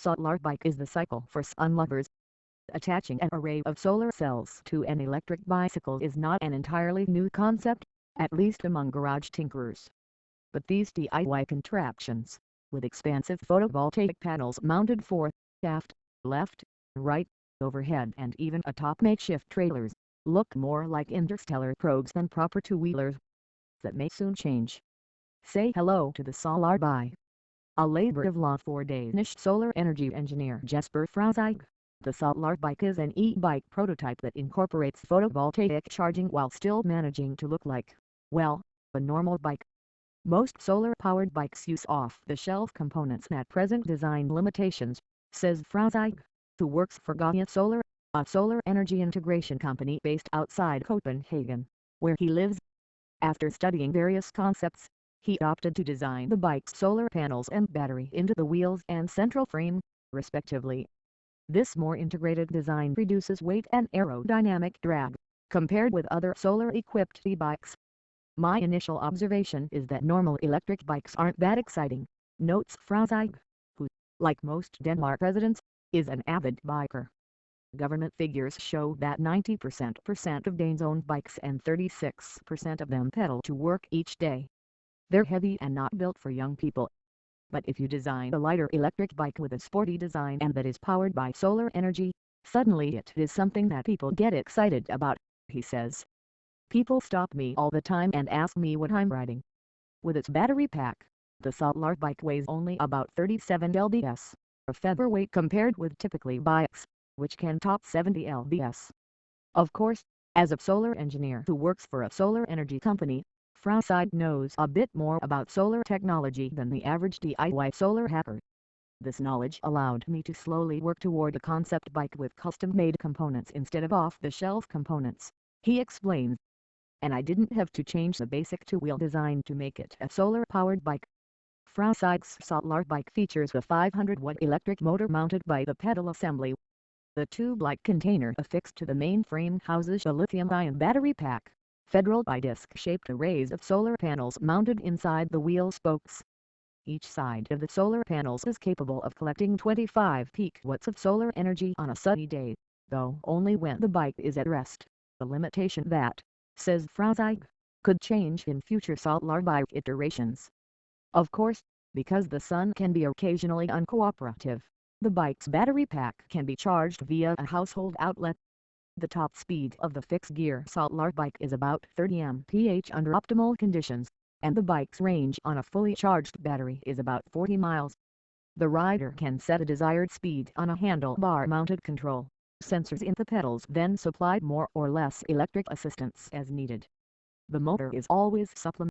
Solarbike is the cycle for sun lovers. Attaching an array of solar cells to an electric bicycle is not an entirely new concept, at least among garage tinkerers. But these DIY contraptions, with expansive photovoltaic panels mounted fore, aft, left, right, overhead and even atop makeshift trailers, look more like interstellar probes than proper two-wheelers. That may soon change. Say hello to the Solarbike. A labor of love for Danish solar energy engineer Jesper Frauzig. The Solarbike is an e-bike prototype that incorporates photovoltaic charging while still managing to look like, well, a normal bike. Most solar-powered bikes use off-the-shelf components that present design limitations, says Frauzig, who works for Gaia Solar, a solar energy integration company based outside Copenhagen, where he lives. After studying various concepts, he opted to design the bike's solar panels and battery into the wheels and central frame, respectively. This more integrated design reduces weight and aerodynamic drag, compared with other solar-equipped e-bikes. My initial observation is that normal electric bikes aren't that exciting, notes Frauzig, who, like most Denmark residents, is an avid biker. Government figures show that 90% of Danes own bikes and 36% of them pedal to work each day. They're heavy and not built for young people. But if you design a lighter electric bike with a sporty design and that is powered by solar energy, suddenly it is something that people get excited about, he says. People stop me all the time and ask me what I'm riding. With its battery pack, the Solarbike weighs only about 37 lbs, a featherweight compared with typically bikes, which can top 70 lbs. Of course, as a solar engineer who works for a solar energy company, Frauzig knows a bit more about solar technology than the average DIY solar hacker. This knowledge allowed me to slowly work toward a concept bike with custom-made components instead of off-the-shelf components, he explains. And I didn't have to change the basic two-wheel design to make it a solar-powered bike. Frauzig's Solarbike features a 500-watt electric motor mounted by the pedal assembly. The tube-like container affixed to the main frame houses a lithium-ion battery pack, federal by disc-shaped arrays of solar panels mounted inside the wheel spokes. Each side of the solar panels is capable of collecting 25 peak watts of solar energy on a sunny day, though only when the bike is at rest, a limitation that, says Frauzig, could change in future Solarbike iterations. Of course, because the sun can be occasionally uncooperative, the bike's battery pack can be charged via a household outlet. The top speed of the fixed-gear Solarbike is about 30 mph under optimal conditions, and the bike's range on a fully charged battery is about 40 miles. The rider can set a desired speed on a handlebar-mounted control. Sensors in the pedals then supply more or less electric assistance as needed. The motor is always supplemented